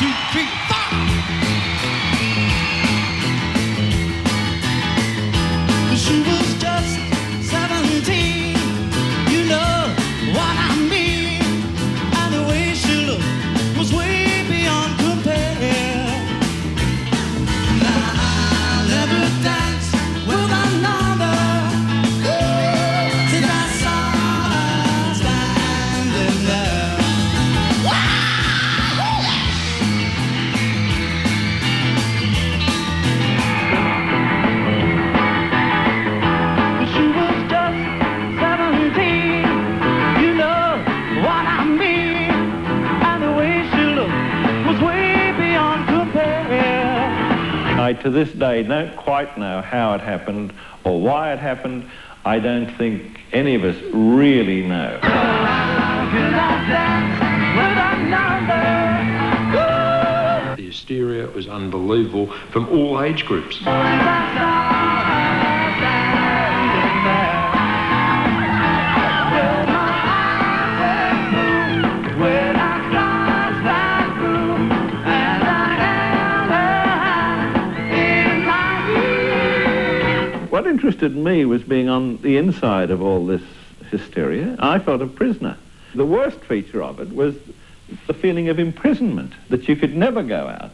2, 3, 4. She was just 17. You know what I mean. And the way she looked was way beyond compare. Now I'll never dance with another. Since I saw her standing there. She was just 17. You know what I mean. And the way she looked was way beyond compare. I, to this day, don't quite know how it happened or why it happened. I don't think any of us really know. The hysteria was unbelievable from all age groups. What interested me was being on the inside of all this hysteria. I felt a prisoner. The worst feature of it was the feeling of imprisonment, that you could never go out.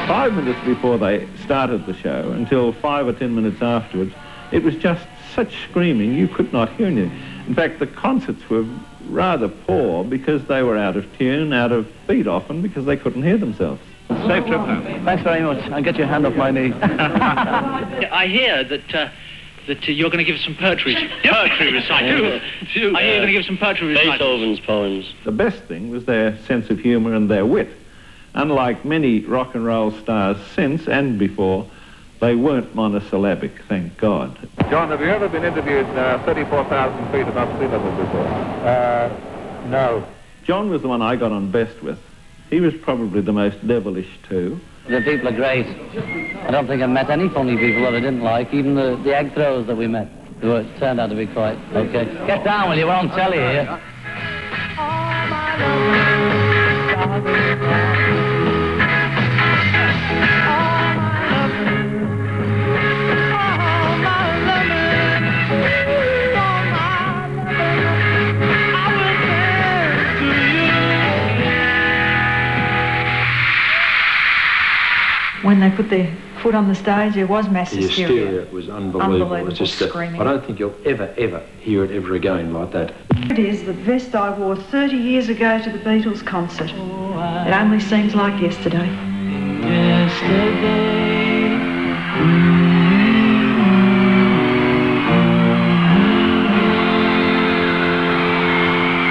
5 minutes before they started the show, until 5 or 10 minutes afterwards, it was just such screaming you could not hear anything. In fact, the concerts were rather poor because they were out of tune, out of beat often, because they couldn't hear themselves. Safe trip home. Thanks very much. I'll get your hand off my knee. I hear that you're going to give some poetry recital. I hear you're going to give some poetry recital. Beethoven's poems. The best thing was their sense of humour and their wit. Unlike many rock and roll stars since and before, they weren't monosyllabic, thank God. John, have you ever been interviewed 34,000 feet above sea level before? No. John was the one I got on best with. He was probably the most devilish too. The people are great. I don't think I've met any funny people that I didn't like, even the egg throwers that we met. They turned out to be quite okay. Get down, will you? We're on telly here. When they put their foot on the stage, there was mass The hysteria was unbelievable. It's just screaming. I don't think you'll ever hear it ever again like that. It is the vest I wore 30 years ago to the Beatles concert. It only seems like yesterday.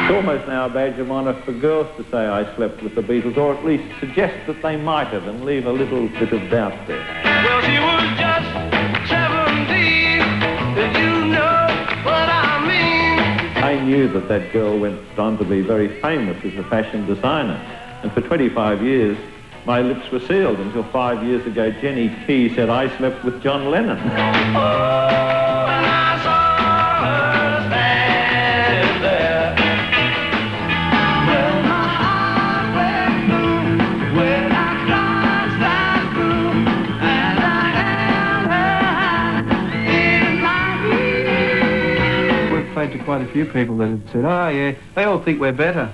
It's almost now a badge of honour for girls to say I slept with the Beatles, or at least suggest that they might have and leave a little bit of doubt there. Well, she was just 17, and you know what I mean. I knew that that girl went on to be very famous as a fashion designer, and for 25 years my lips were sealed until 5 years ago Jenny Key said I slept with John Lennon. Oh, and I saw her stand there. Well, my heart went boom when I crossed that room, and I held her in my We've played to quite a few people that have said, oh yeah, they all think we're better.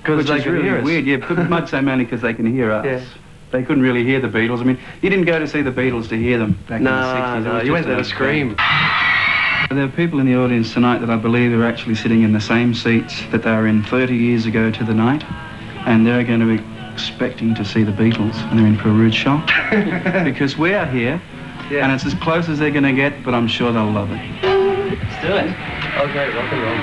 Because they can hear us. Weird, yeah, I'd say mainly because they can hear us. Yeah. They couldn't really hear the Beatles. I mean, you didn't go to see the Beatles to hear them back in the 60s. No, you went there to scream. There are people in the audience tonight that I believe are actually sitting in the same seats that they were in 30 years ago to the night, and they're going to be expecting to see the Beatles, and they're in for a rude shock. Because we're here, and it's as close as they're going to get, but I'm sure they'll love it. Let's do it. Okay, rock and roll.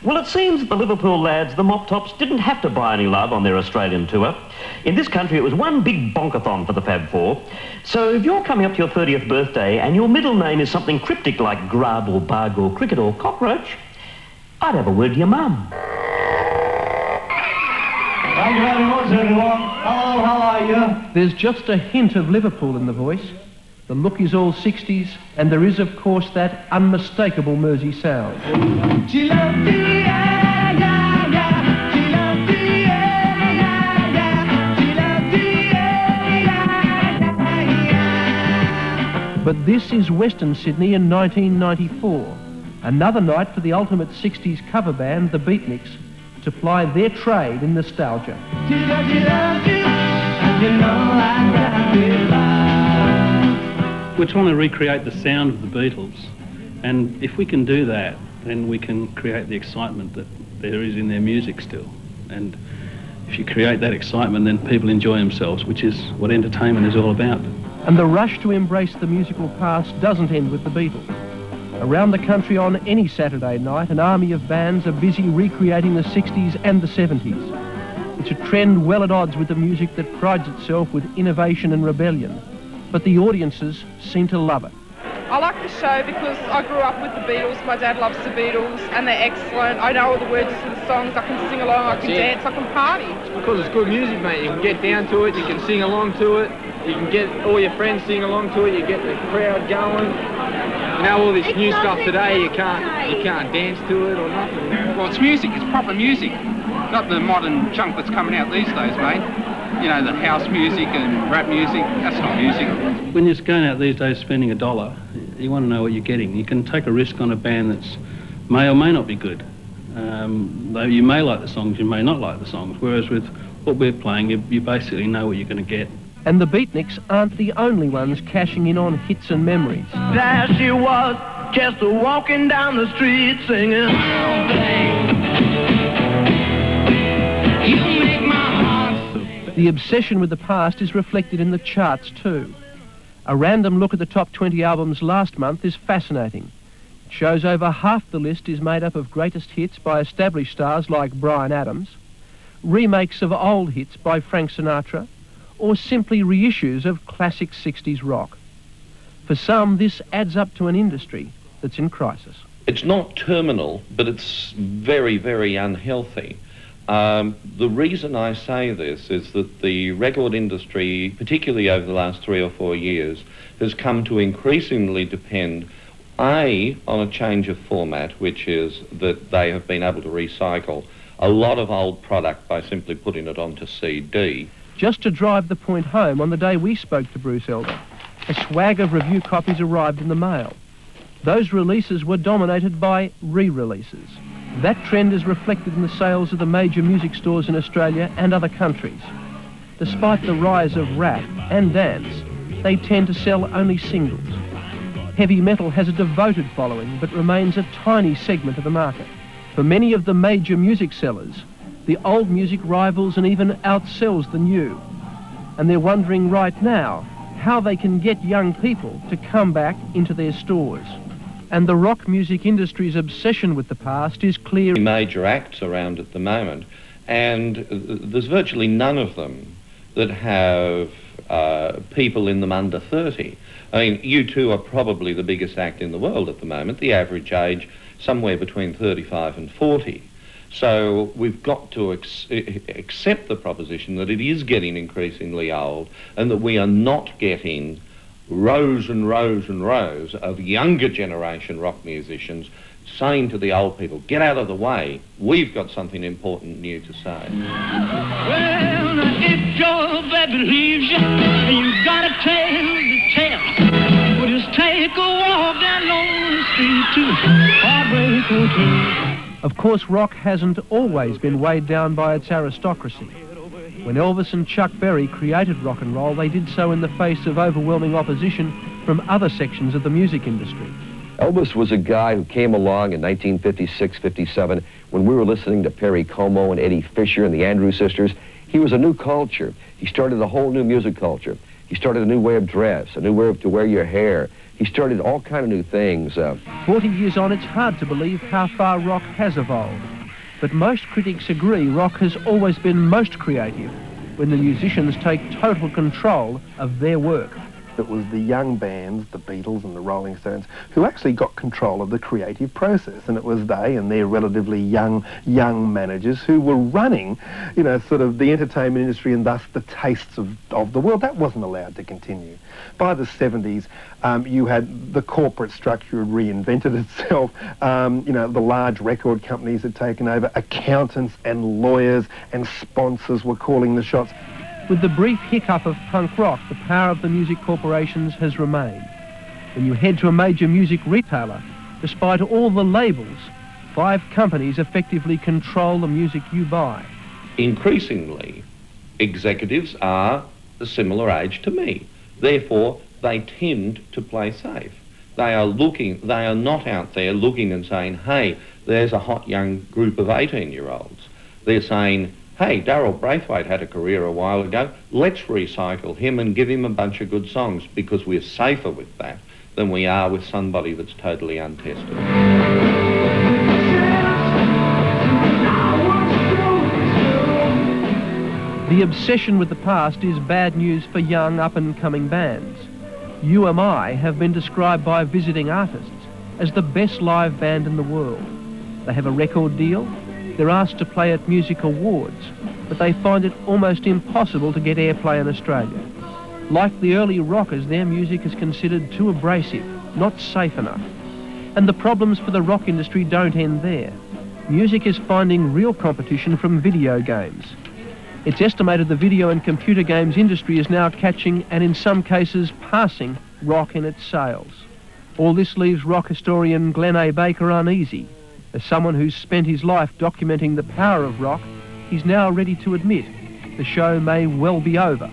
Well, it seems that the Liverpool lads, the Mop Tops, didn't have to buy any love on their Australian tour. In this country, it was one big bonkathon for the Fab Four. So if you're coming up to your 30th birthday and your middle name is something cryptic like Grub or Bug or Cricket or Cockroach, I'd have a word to your mum. Thank you very much, everyone. Hello, how are you? There's just a hint of Liverpool in the voice. The look is all 60s, and there is, of course, that unmistakable Mersey sound. She loved me, yeah, yeah, yeah. She loved me, yeah, yeah, yeah. She loved me, yeah, yeah, yeah. But this is Western Sydney in 1994. Another night for the ultimate 60s cover band, the Beatniks, to ply their trade in nostalgia. She loved you, and you know I got it right. We're trying to recreate the sound of the Beatles, and if we can do that, then we can create the excitement that there is in their music still. And if you create that excitement, then people enjoy themselves, which is what entertainment is all about. And the rush to embrace the musical past doesn't end with the Beatles. Around the country on any Saturday night, an army of bands are busy recreating the 60s and the 70s. It's a trend well at odds with the music that prides itself with innovation and rebellion. But the audiences seem to love it. I like the show because I grew up with the Beatles. My dad loves the Beatles and they're excellent. I know all the words to the songs. I can sing along, I can dance, I can party. It's because it's good music, mate. You can get down to it, you can sing along to it, you can get all your friends singing along to it, you get the crowd going. You know, all this new stuff today, you can't dance to it or nothing. Well, it's music, it's proper music. Not the modern junk that's coming out these days, mate. You know, the house music and rap music, that's not music. When you're going out these days spending $1, you want to know what you're getting. You can take a risk on a band that's may or may not be good. Though you may like the songs, you may not like the songs, whereas with what we're playing, you basically know what you're going to get. And the Beatniks aren't the only ones cashing in on hits and memories. There she was, just walking down the street singing. You make my heart. The obsession with the past is reflected in the charts too. A random look at the top 20 albums last month is fascinating. It shows over half the list is made up of greatest hits by established stars like Bryan Adams, remakes of old hits by Frank Sinatra, or simply reissues of classic 60s rock. For some, this adds up to an industry that's in crisis. It's not terminal, but it's very, very unhealthy. The reason I say this is that the record industry, particularly over the last 3 or 4 years, has come to increasingly depend, A, on a change of format, which is that they have been able to recycle a lot of old product by simply putting it onto CD. Just to drive the point home, on the day we spoke to Bruce Elder, a swag of review copies arrived in the mail. Those releases were dominated by re-releases. That trend is reflected in the sales of the major music stores in Australia and other countries. Despite the rise of rap and dance, they tend to sell only singles. Heavy metal has a devoted following, but remains a tiny segment of the market. For many of the major music sellers, the old music rivals and even outsells the new. And they're wondering right now how they can get young people to come back into their stores. And the rock music industry's obsession with the past is clear. Major acts around at the moment, and there's virtually none of them that have people in them under 30. I mean, U2 are probably the biggest act in the world at the moment, the average age somewhere between 35 and 40. So we've got to accept the proposition that it is getting increasingly old and that we are not getting rows and rows and rows of younger generation rock musicians saying to the old people, get out of the way, we've got something important new to say. Well, if your baby leaves you, you gotta tell the tale. Well, just take a walk down the street to Heartbreak Hotel. Of course, rock hasn't always been weighed down by its aristocracy. When Elvis and Chuck Berry created rock and roll, they did so in the face of overwhelming opposition from other sections of the music industry. Elvis was a guy who came along in 1956, 57, when we were listening to Perry Como and Eddie Fisher and the Andrews Sisters. He was a new culture. He started a whole new music culture. He started a new way of dress, a new way to wear your hair. He started all kind of new things. 40 years on, it's hard to believe how far rock has evolved. But most critics agree rock has always been most creative when the musicians take total control of their work. It was the young bands, the Beatles and the Rolling Stones, who actually got control of the creative process, and it was they and their relatively young managers who were running, you know, sort of the entertainment industry and thus the tastes of the world. That wasn't allowed to continue. By the 70s, you had the corporate structure had reinvented itself. You know, the large record companies had taken over. Accountants and lawyers and sponsors were calling the shots. With the brief hiccup of punk rock, the power of the music corporations has remained. When you head to a major music retailer, despite all the labels, 5 companies effectively control the music you buy. Increasingly, executives are a similar age to me. Therefore, they tend to play safe. They are not out there looking and saying, hey, there's a hot young group of 18-year-olds. They're saying, hey, Darryl Braithwaite had a career a while ago, let's recycle him and give him a bunch of good songs, because we're safer with that than we are with somebody that's totally untested. The obsession with the past is bad news for young up-and-coming bands. UMI have been described by visiting artists as the best live band in the world. They have a record deal. They're asked to play at music awards, but they find it almost impossible to get airplay in Australia. Like the early rockers, their music is considered too abrasive, not safe enough. And the problems for the rock industry don't end there. Music is finding real competition from video games. It's estimated the video and computer games industry is now catching, and in some cases passing, rock in its sales. All this leaves rock historian Glenn A. Baker uneasy. As someone who's spent his life documenting the power of rock, he's now ready to admit the show may well be over.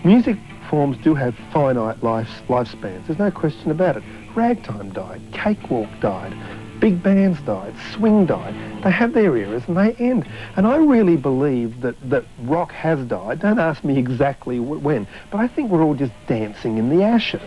Music forms do have finite lifespans, there's no question about it. Ragtime died, cakewalk died, big bands died, swing died. They have their eras and they end. And I really believe that rock has died. Don't ask me exactly when, but I think we're all just dancing in the ashes.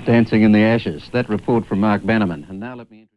Dancing in the ashes. That report from Mark Bannerman. And now let me